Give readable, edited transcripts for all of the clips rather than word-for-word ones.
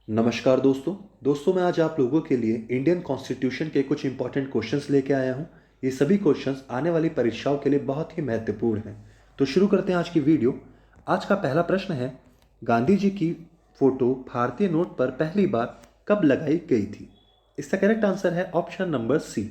नमस्कार दोस्तों मैं आज आप लोगों के लिए इंडियन कॉन्स्टिट्यूशन के कुछ इंपॉर्टेंट क्वेश्चंस लेके आया हूं। ये सभी क्वेश्चंस आने वाली परीक्षाओं के लिए बहुत ही महत्वपूर्ण हैं। तो शुरू करते हैं आज की वीडियो। आज का पहला प्रश्न है, गांधी जी की फोटो भारतीय नोट पर पहली बार कब लगाई गई थी? इसका करेक्ट आंसर है ऑप्शन नंबर सी।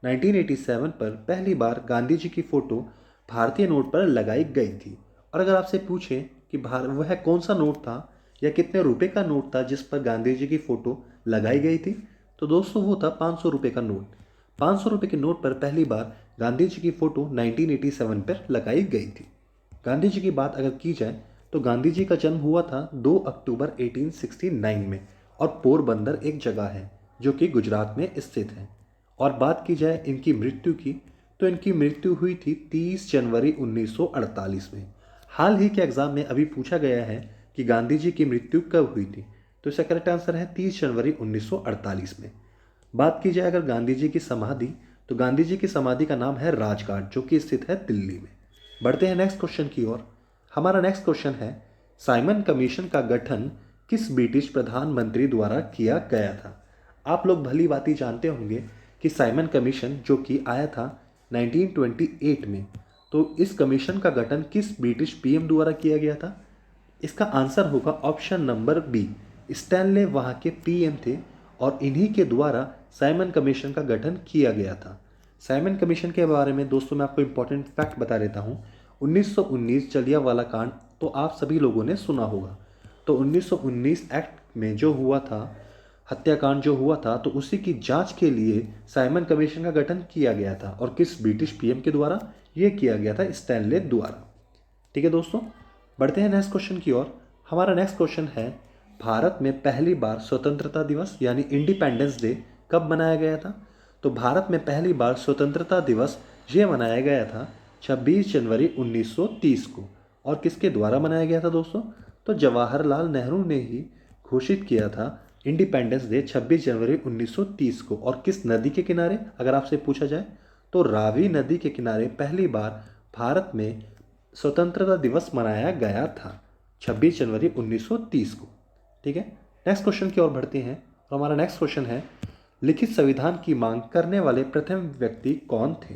1987 पर पहली बार गांधी जी की फोटो भारतीय नोट पर लगाई गई थी। और अगर आपसे पूछें कि वह कौन सा नोट था या कितने रुपए का नोट था जिस पर गांधी जी की फोटो लगाई गई थी, तो दोस्तों वो था 500 रुपए का नोट। 500 रुपए के नोट पर पहली बार गांधी जी की फोटो 1987 पर लगाई गई थी। गांधी जी की बात अगर की जाए तो गांधी जी का जन्म हुआ था 2 अक्टूबर 1869 में, और पोरबंदर एक जगह है जो कि गुजरात में स्थित है। और बात की जाए इनकी मृत्यु की, तो इनकी मृत्यु हुई थी 30 जनवरी 1948 में। हाल ही के एग्जाम में अभी पूछा गया है कि गांधी जी की मृत्यु कब हुई थी, तो इसका करेक्ट आंसर है 30 जनवरी 1948 में। बात की जाए अगर गांधी जी की समाधि, तो गांधी जी की समाधि का नाम है राजघाट, जो कि स्थित है दिल्ली में। बढ़ते हैं नेक्स्ट क्वेश्चन की ओर। हमारा नेक्स्ट क्वेश्चन है, साइमन कमीशन का गठन किस ब्रिटिश प्रधानमंत्री द्वारा किया गया था? आप लोग भली भांति जानते होंगे कि साइमन कमीशन जो कि आया था 1928 में, तो इस कमीशन का गठन किस ब्रिटिश पीएम द्वारा किया गया था? इसका आंसर होगा ऑप्शन नंबर बी। स्टैनले वहाँ के पीएम थे और इन्हीं के द्वारा साइमन कमीशन का गठन किया गया था। साइमन कमीशन के बारे में दोस्तों मैं आपको इंपॉर्टेंट फैक्ट बता देता हूँ। 1919 जलियांवाला कांड तो आप सभी लोगों ने सुना होगा। तो 1919 एक्ट में जो हुआ था, हत्याकांड जो हुआ था, तो उसी की जांच के लिए साइमन कमीशन का गठन किया गया था। और किस ब्रिटिश पीएम के द्वारा यह किया गया था? स्टैनले द्वारा। ठीक है दोस्तों, बढ़ते हैं नेक्स्ट क्वेश्चन की ओर। हमारा नेक्स्ट क्वेश्चन है, भारत में पहली बार स्वतंत्रता दिवस यानी इंडिपेंडेंस डे कब मनाया गया था? तो भारत में पहली बार स्वतंत्रता दिवस ये मनाया गया था 26 जनवरी 1930 को। और किसके द्वारा मनाया गया था दोस्तों? तो जवाहरलाल नेहरू ने ही घोषित किया था इंडिपेंडेंस डे 26 जनवरी 1930 को। और किस नदी के किनारे अगर आपसे पूछा जाए, तो रावी नदी के किनारे पहली बार भारत में स्वतंत्रता दिवस मनाया गया था 26 जनवरी 1930 को। ठीक है, नेक्स्ट क्वेश्चन की ओर बढ़ते हैं। और हमारा नेक्स्ट क्वेश्चन है, लिखित संविधान की मांग करने वाले प्रथम व्यक्ति कौन थे?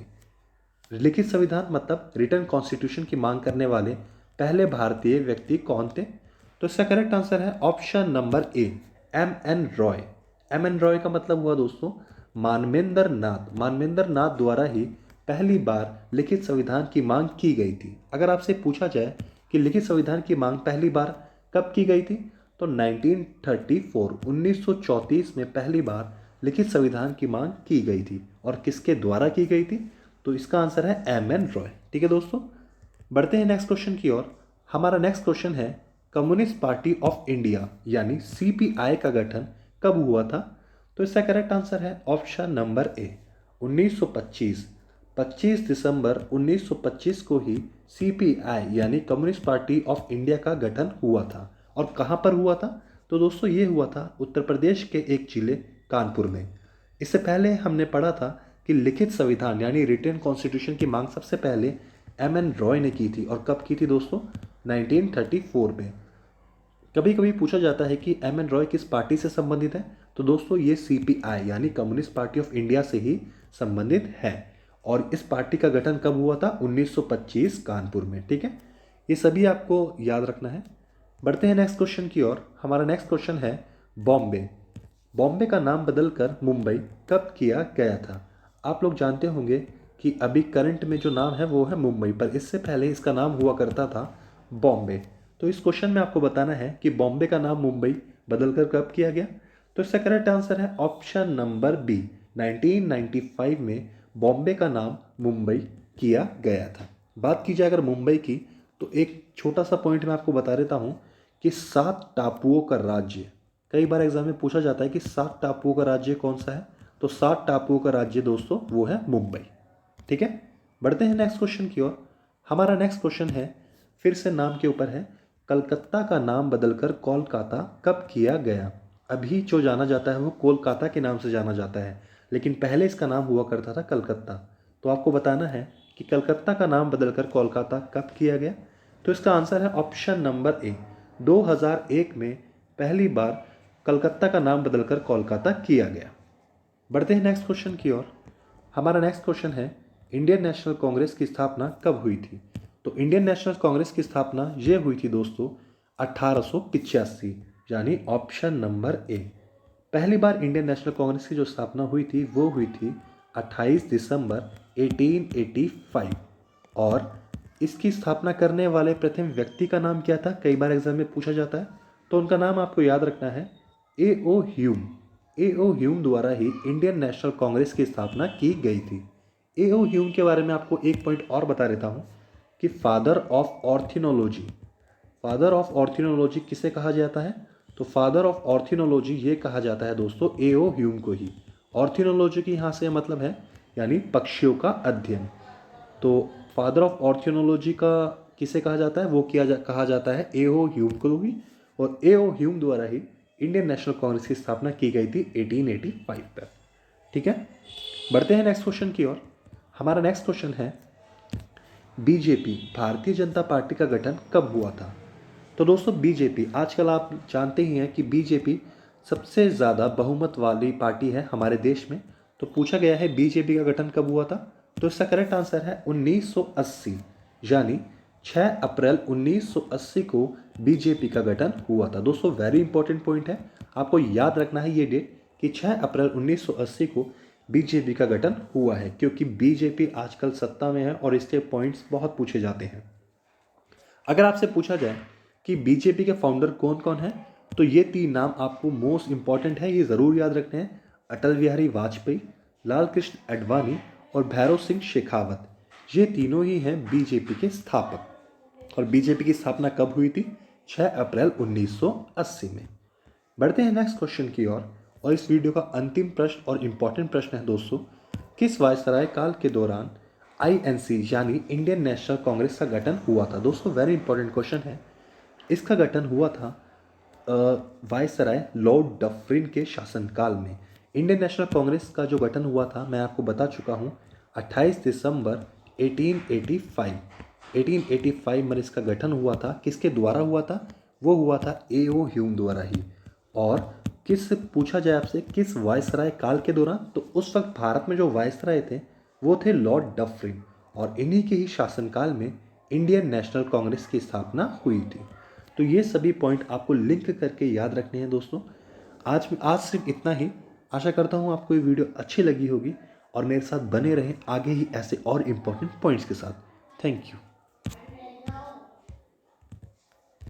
लिखित संविधान मतलब रिटन कॉन्स्टिट्यूशन की मांग करने वाले पहले भारतीय व्यक्ति कौन थे? तो इसका करेक्ट आंसर है option number A, M N Roy. M N Roy का मतलब हुआ दोस्तों मानवेंद्र नाथ। मानवेंद्र नाथ द्वारा ही पहली बार लिखित संविधान की मांग की गई थी। अगर आपसे पूछा जाए कि लिखित संविधान की मांग पहली बार कब की गई थी, तो 1934 1934 में पहली बार लिखित संविधान की मांग की गई थी। और किसके द्वारा की गई थी? तो इसका आंसर है एम एन रॉय। ठीक है दोस्तों, बढ़ते हैं नेक्स्ट क्वेश्चन की ओर। हमारा नेक्स्ट क्वेश्चन है, कम्युनिस्ट पार्टी ऑफ इंडिया यानी सीपीआई का गठन कब हुआ था? तो इसका करेक्ट आंसर है ऑप्शन नंबर ए, 1925। 25 दिसंबर 1925 को ही सीपीआई यानी कम्युनिस्ट पार्टी ऑफ इंडिया का गठन हुआ था। और कहाँ पर हुआ था? तो दोस्तों ये हुआ था उत्तर प्रदेश के एक जिले कानपुर में। इससे पहले हमने पढ़ा था कि लिखित संविधान यानी रिटन कॉन्स्टिट्यूशन की मांग सबसे पहले एम एन रॉय ने की थी। और कब की थी दोस्तों? 1934 में। कभी कभी पूछा जाता है कि एम एन रॉय किस पार्टी से संबंधित है, तो दोस्तों ये सीपीआई यानी कम्युनिस्ट पार्टी ऑफ इंडिया से ही संबंधित है। और इस पार्टी का गठन कब हुआ था? 1925 कानपुर में। ठीक है, ये सभी आपको याद रखना है। बढ़ते हैं नेक्स्ट क्वेश्चन की ओर। हमारा नेक्स्ट क्वेश्चन है, बॉम्बे। बॉम्बे का नाम बदलकर मुंबई कब किया गया था? आप लोग जानते होंगे कि अभी करंट में जो नाम है वो है मुंबई, पर इससे पहले इसका नाम हुआ करता था बॉम्बे। तो इस क्वेश्चन में आपको बताना है कि बॉम्बे का नाम मुंबई बदलकर कब किया गया? तो इसका करेक्ट आंसर है ऑप्शन नंबर बी, 1995 में बॉम्बे का नाम मुंबई किया गया था। बात की जाए अगर मुंबई की, तो एक छोटा सा पॉइंट मैं आपको बता देता हूँ कि 7 टापुओं का राज्य, कई बार एग्जाम में पूछा जाता है कि 7 टापुओं का राज्य कौन सा है? तो 7 टापुओं का राज्य दोस्तों वो है मुंबई। ठीक है, बढ़ते हैं नेक्स्ट क्वेश्चन की ओर। हमारा नेक्स्ट क्वेश्चन है, फिर से नाम के ऊपर है, कलकत्ता का नाम बदलकर कोलकाता कब किया गया? अभी जो जाना जाता है वो कोलकाता के नाम से जाना जाता है, लेकिन पहले इसका नाम हुआ करता था कलकत्ता। तो आपको बताना है कि कलकत्ता का नाम बदलकर कोलकाता कब किया गया? तो इसका आंसर है ऑप्शन नंबर ए, 2001 में पहली बार कलकत्ता का नाम बदलकर कोलकाता किया गया। बढ़ते हैं नेक्स्ट क्वेश्चन की ओर। हमारा नेक्स्ट क्वेश्चन है इंडियन नेशनल कांग्रेस की स्थापना कब हुई थी? तो इंडियन नेशनल कांग्रेस की स्थापना ये हुई थी दोस्तों 1885, यानी ऑप्शन नंबर ए। पहली बार इंडियन नेशनल कांग्रेस की जो स्थापना हुई थी वो हुई थी 28 दिसंबर 1885। और इसकी स्थापना करने वाले प्रथम व्यक्ति का नाम क्या था? कई बार एग्जाम में पूछा जाता है, तो उनका नाम आपको याद रखना है A.O. ह्यूम। A.O. ह्यूम द्वारा ही इंडियन नेशनल कांग्रेस की स्थापना की गई थी। A.O. ह्यूम के बारे में आपको एक पॉइंट और बता देता हूँ कि फादर ऑफ ऑर्थिनोलॉजी, फादर ऑफ ऑर्थिनोलॉजी किसे कहा जाता है? तो फादर ऑफ ऑर्थिनोलॉजी ये कहा जाता है दोस्तों A.O. ह्यूम को ही। ऑर्थिनोलॉजी की यहाँ से मतलब है यानी पक्षियों का अध्ययन। तो फादर ऑफ ऑर्थियोलॉजी का किसे कहा जाता है? वो कहा जाता है A.O. ह्यूम को ही। और A.O. ह्यूम द्वारा ही इंडियन नेशनल कांग्रेस की स्थापना की गई थी 1885 पर। ठीक है, बढ़ते हैं नेक्स्ट क्वेश्चन की ओर। हमारा नेक्स्ट क्वेश्चन है बीजेपी भारतीय जनता पार्टी का गठन कब हुआ था? तो दोस्तों बीजेपी, आजकल आप जानते ही हैं कि बीजेपी सबसे ज़्यादा बहुमत वाली पार्टी है हमारे देश में। तो पूछा गया है बीजेपी का गठन कब हुआ था? तो इसका करेक्ट आंसर है 1980, यानी 6 अप्रैल 1980 को बीजेपी का गठन हुआ था। दोस्तों वेरी इंपॉर्टेंट पॉइंट है, आपको याद रखना है ये डेट कि 6 अप्रैल 1980 को बीजेपी का गठन हुआ है, क्योंकि बीजेपी आजकल सत्ता में है और इसके पॉइंट्स बहुत पूछे जाते हैं। अगर आपसे पूछा जाए कि बीजेपी के फाउंडर कौन कौन हैं, तो ये 3 नाम आपको मोस्ट इंपॉर्टेंट है, ये ज़रूर याद रखने हैं। अटल बिहारी वाजपेयी, लाल कृष्ण आडवाणी और भैरव सिंह शेखावत, ये तीनों ही हैं बीजेपी के स्थापक। और बीजेपी की स्थापना कब हुई थी? 6 अप्रैल 1980 में। बढ़ते हैं नेक्स्ट क्वेश्चन की ओर। और इस वीडियो का अंतिम प्रश्न और इम्पॉर्टेंट प्रश्न है दोस्तों, किस वायसराय काल के दौरान INC यानी इंडियन नेशनल कांग्रेस का गठन हुआ था? दोस्तों वेरी इंपॉर्टेंट क्वेश्चन है। इसका गठन हुआ था वायसराय लॉर्ड डफरिन के शासनकाल में। इंडियन नेशनल कांग्रेस का जो गठन हुआ था मैं आपको बता चुका हूँ 28 दिसंबर 1885 में इसका गठन हुआ था। किसके द्वारा हुआ था? वो हुआ था A.O. ह्यूम द्वारा ही। और किस पूछा जाए आपसे किस वायसराय काल के दौरान, तो उस वक्त भारत में जो वायसराय थे वो थे लॉर्ड डफरिन, और इन्हीं के ही शासनकाल में इंडियन नेशनल कांग्रेस की स्थापना हुई थी। तो ये सभी पॉइंट आपको लिंक करके याद रखने हैं दोस्तों। आज सिर्फ इतना ही। आशा करता हूँ आपको ये वीडियो अच्छी लगी होगी और मेरे साथ बने रहें आगे ही ऐसे और इम्पोर्टेंट पॉइंट्स के साथ। Thank you.